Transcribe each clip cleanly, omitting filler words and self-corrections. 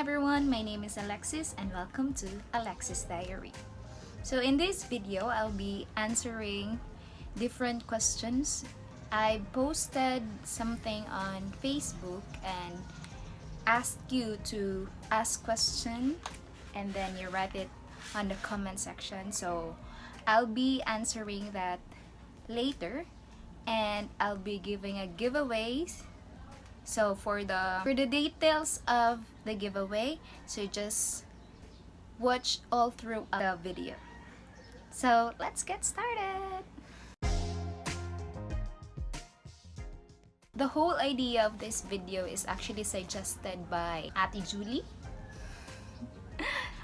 everyone, my name is Alexis and welcome to Alexis Diary. So in this video, I'll be answering different questions. I posted something on Facebook and asked you to ask question and then you write it on the comment section. So I'll be answering that later and I'll be giving a giveaway. So for the details of the giveaway, so just watch all through the video. So let's get started. The whole idea of this video is actually suggested by Ate Julie.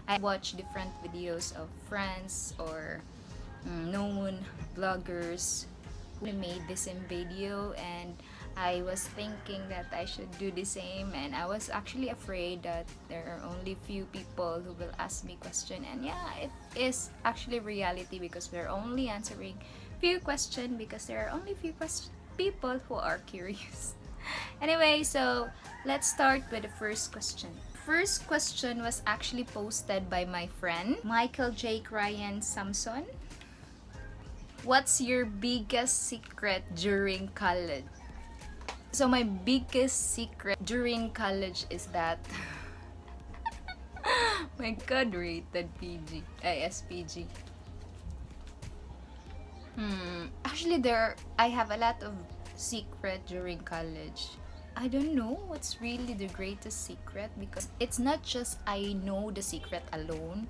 I watch different videos of friends or known vloggers who made the same video, and I was thinking that I should do the same, and I was actually afraid that there are only few people who will ask me question, and yeah, it is actually reality because we're only answering few questions because there are only few people who are curious. Anyway, so let's start with the first question. First question was actually posted by my friend Michael J. Ryan Samson. What's your biggest secret during college? So my biggest secret during college is that my God rated SPG. Actually I have a lot of secret during college. I don't know what's really the greatest secret because it's not just I know the secret alone,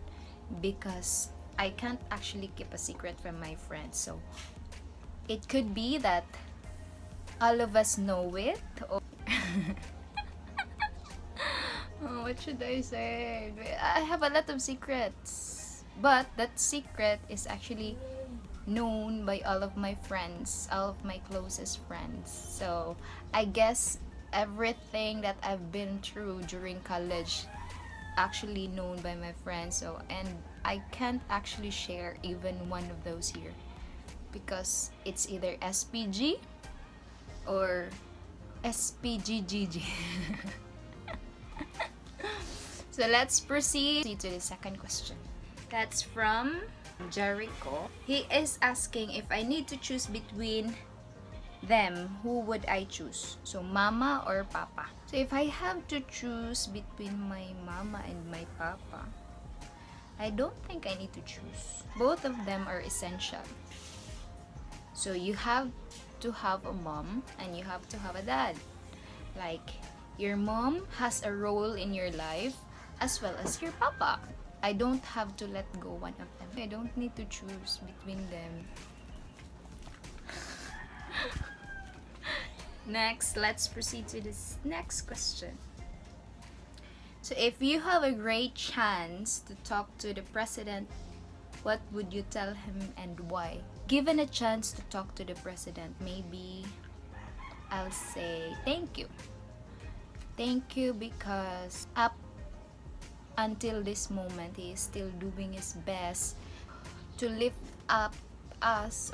because I can't actually keep a secret from my friends. So it could be that all of us know it, or oh, what should I say? I have a lot of secrets, but that secret is actually known by all of my friends, all of my closest friends. So I guess everything that I've been through during college actually known by my friends. So, and I can't actually share even one of those here because it's either SPG or SPGGG. So let's proceed to the second question. That's from Jericho. He is asking if I need to choose between them, who would I choose? So mama or papa? So if I have to choose between my mama and my papa, I don't think I need to choose. Both of them are essential. So you have to have a mom and you have to have a dad. Like your mom has a role in your life as well as your papa. I don't have to let go one of them. I don't need to choose between them. Next, let's proceed to this next question. So if you have a great chance to talk to the president, what would you tell him and why? Given a chance to talk to the president, maybe I'll say thank you. Thank you because up until this moment, he is still doing his best to lift us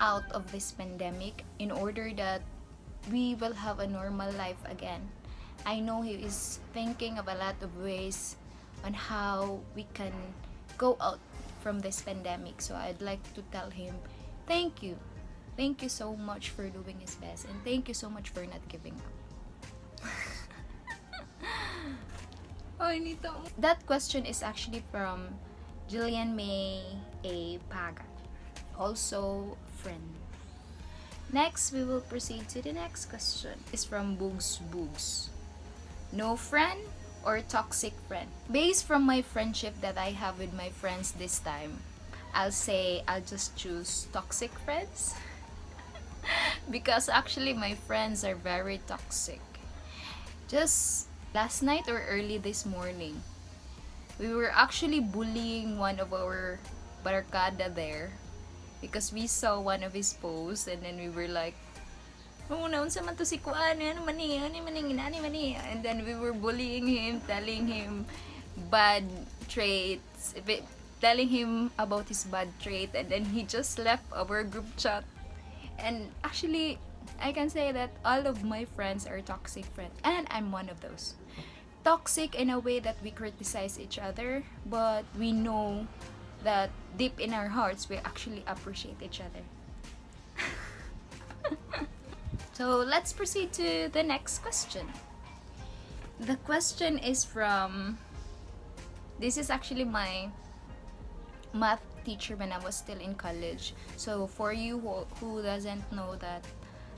out of this pandemic in order that we will have a normal life again. I know he is thinking of a lot of ways on how we can go out from this pandemic. So I'd like to tell him thank you. Thank you so much for doing his best, and thank you so much for not giving up. That question is actually from Jillian May A. Paga, also friend. Next, we will proceed to the next question. It's from Boogs. No friend or toxic friend? Based from my friendship that I have with my friends this time, I'll say I'll just choose toxic friends. Because actually my friends are very toxic. Just last night or early this morning, we were actually bullying one of our barkada there because we saw one of his posts, and then we were like, oh, naunsa man to si Kuan, ano mani, and then we were bullying him, telling him bad traits, telling him about his bad trait, and then he just left our group chat. And actually I can say that all of my friends are toxic friends, and I'm one of those. toxic in a way that we criticize each other, but we know that deep in our hearts we actually appreciate each other. So let's proceed to the next question. The question is from, this is actually my math teacher when I was still in college. So for you who doesn't know that,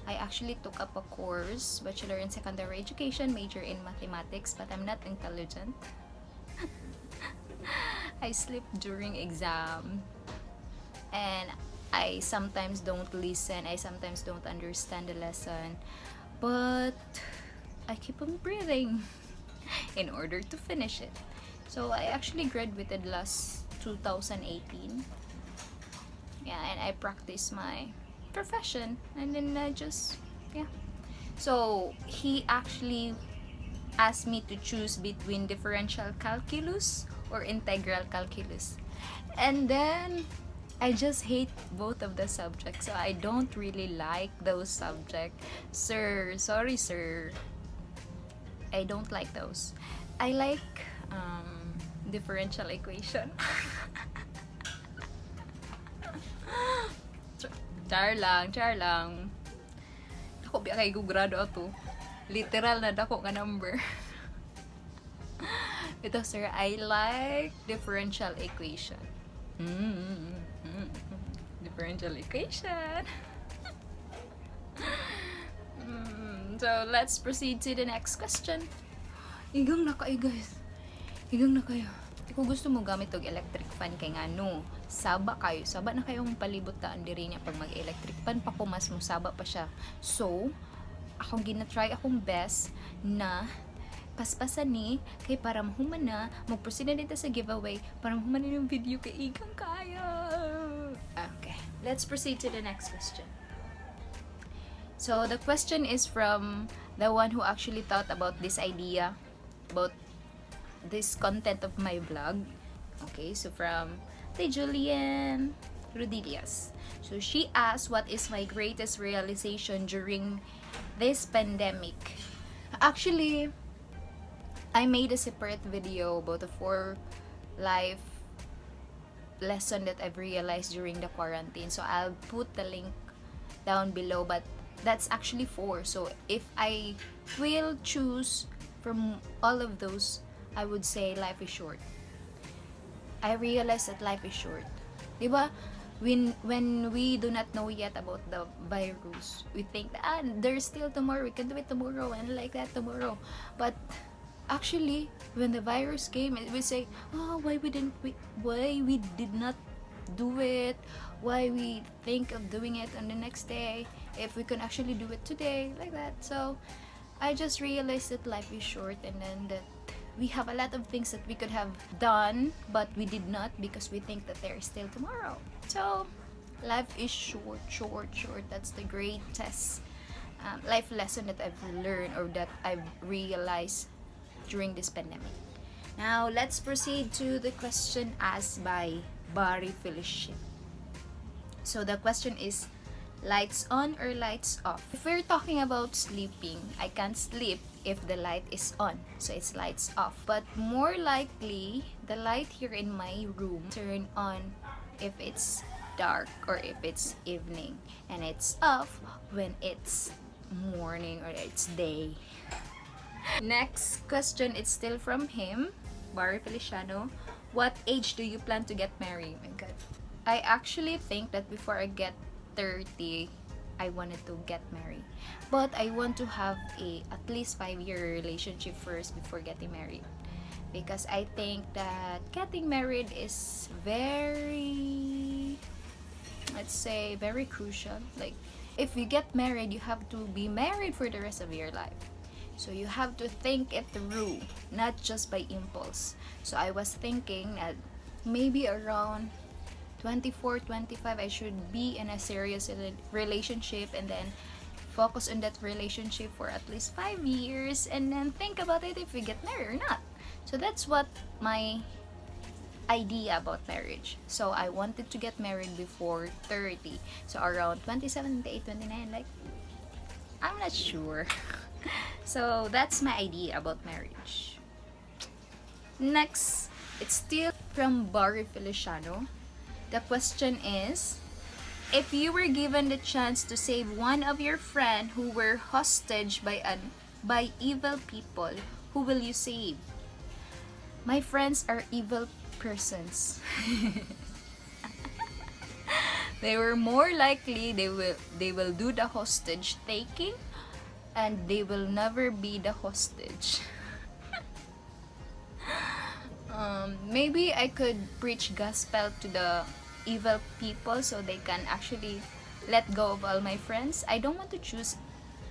I actually took up a course, Bachelor in Secondary Education, major in mathematics, but I'm not intelligent. I sleep during exam, and I sometimes don't listen, I sometimes don't understand the lesson, but I keep on breathing in order to finish it. So I actually graduated last 2018. Yeah, and I practice my profession, and then I just, yeah. So he actually asked me to choose between differential calculus or integral calculus, and then I just hate both of the subjects, so I don't really like those subjects. Sir, sorry sir, I don't like those. I like differential equation. Char lang. Ako biya kay grado ato. Literal na dako nga number. Ito sir, I like differential equation. Differential equation. So let's proceed to the next question. Igang na kayo guys. Igang na kayo. Kung gusto mo gamit og electric fan kay ngano, saba na kayong palibot taan diri niya pag mag-electric fan pa ko mas mo saba pa siya. So, akong gina-try akong best na paspasan ni kay para mahuman na mag-proceed na dito sa giveaway para mahuman na yung video kay igang kaya. Okay, let's proceed to the next question. So, the question is from the one who actually thought about this idea, about this content of my vlog. Okay, so from the Julian Rodillas. So she asked, what is my greatest realization during this pandemic? Actually, I made a separate video about the 4 life lesson that I've realized during the quarantine. So I'll put the link down below, but that's actually 4. So if I will choose from all of those, I would say life is short. I realized that life is short. Diba? When we do not know yet about the virus, we think that there's still tomorrow, we can do it tomorrow and like that tomorrow. But actually, when the virus came, we say, why we did not do it? Why we think of doing it on the next day if we can actually do it today, like that. So I just realized that life is short, and then that we have a lot of things that we could have done, but we did not because we think that there is still tomorrow. So, life is short. That's the greatest life lesson that I've learned or that I've realized during this pandemic. Now, let's proceed to the question asked by Barry Felicia. So, the question is, lights on or lights off? If we're talking about sleeping, I can't sleep if the light is on, so it's lights off. But more likely, the light here in my room turn on if it's dark or if it's evening, and it's off when it's morning or it's day. Next question, it's still from him, Barry Feliciano. What age do you plan to get married? Oh my God. I actually think that before I get 30, I wanted to get married, but I want to have a at least 5-year relationship first before getting married, because I think that getting married is very, let's say, very crucial. Like, if you get married, you have to be married for the rest of your life, so you have to think it through, not just by impulse. So I was thinking that maybe around 24, 25, I should be in a serious relationship, and then focus on that relationship for at least 5 years, and then think about it if we get married or not. So that's what my idea about marriage. So I wanted to get married before 30. So around 27, 28, 29, like, I'm not sure. So that's my idea about marriage. Next, it's still from Barry Feliciano. The question is, if you were given the chance to save one of your friend who were hostage by evil people, who will you save? My friends are evil persons. They were more likely they will do the hostage taking, and they will never be the hostage. Maybe I could preach gospel to the evil people so they can actually let go of all my friends. I don't want to choose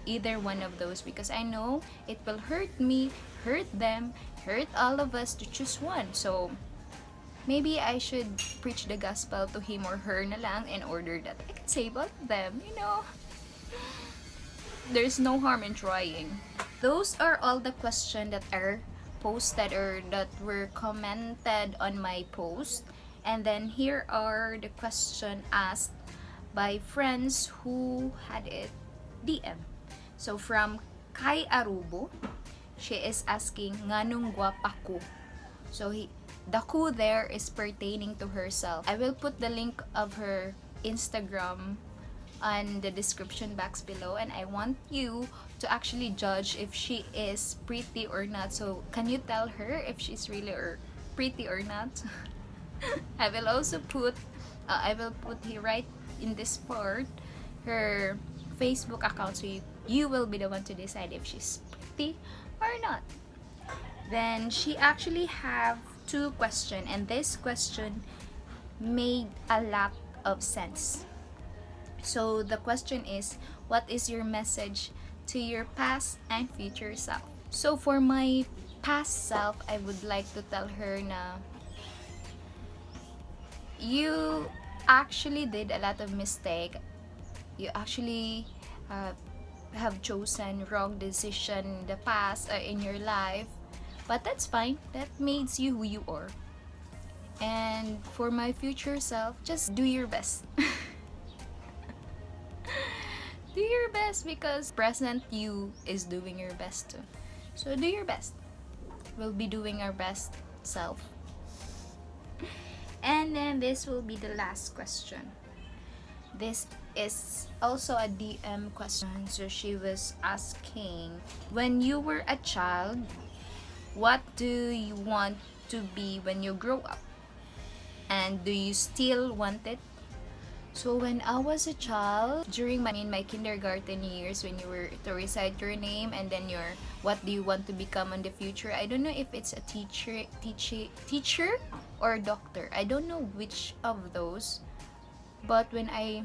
either one of those because I know it will hurt me, hurt them, hurt all of us to choose one. So maybe I should preach the gospel to him or her na lang in order that I can save all of them, you know. There's no harm in trying. Those are all the questions that are posted or that were commented on my post. And then here are the questions asked by friends who had it DM. So from Kai Arubo, she is asking, nganong gwapa ko? So the ko there is pertaining to herself. I will put the link of her Instagram on the description box below, and I want you to actually judge if she is pretty or not. So can you tell her if she's really pretty or not? I will also put here right in this part her Facebook account, so you will be the one to decide if she's pretty or not. Then she actually have 2 questions, and this question made a lot of sense. So the question is, what is your message to your past and future self? So for my past self, I would like to tell her na you actually did a lot of mistake. You actually have chosen wrong decision in the past in your life, but that's fine. That makes you who you are. And for my future self, just do your best. Do your best because present you is doing your best too. So do your best. We'll be doing our best self. And then this will be the last question. This is also a DM question. So she was asking, when you were a child, what do you want to be when you grow up? And do you still want it? So when I was a child, during my kindergarten years, when you were to recite your name and then your what do you want to become in the future, I don't know if it's a teacher or doctor. I don't know which of those. But when I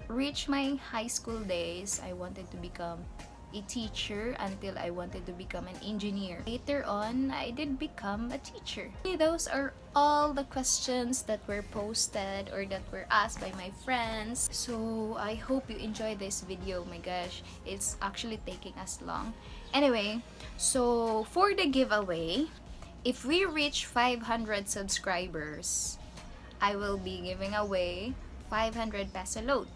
reached my high school days, I wanted to become a teacher until I wanted to become an engineer. Later on, I did become a teacher. Those are all the questions that were posted or that were asked by my friends. So I hope you enjoyed this video. Oh my gosh, it's actually taking us long. Anyway, so for the giveaway, if we reach 500 subscribers, I will be giving away 500 peso load.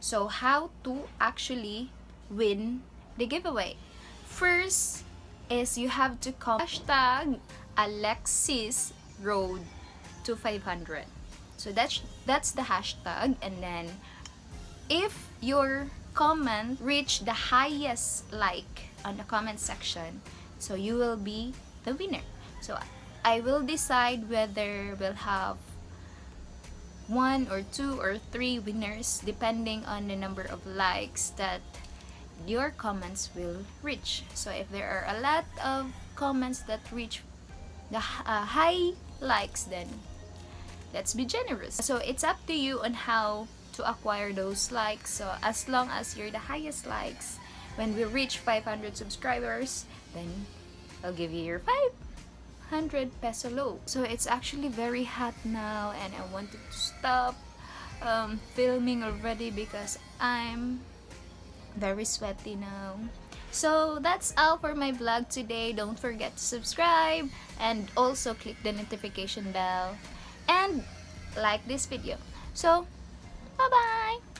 So how to actually win the giveaway? First is you have to hashtag Alexis Road to 500. So that's the hashtag, and then if your comment reach the highest like on the comment section, so you will be the winner. So I will decide whether we'll have 1 or 2 or 3 winners depending on the number of likes that your comments will reach. So if there are a lot of comments that reach the high likes, then let's be generous. So it's up to you on how to acquire those likes. So as long as you're the highest likes, when we reach 500 subscribers, then I'll give you your 500 peso load. So it's actually very hot now, and I wanted to stop filming already because I'm very sweaty now. So that's all for my vlog today. Don't forget to subscribe and also click the notification bell and like this video. So bye bye.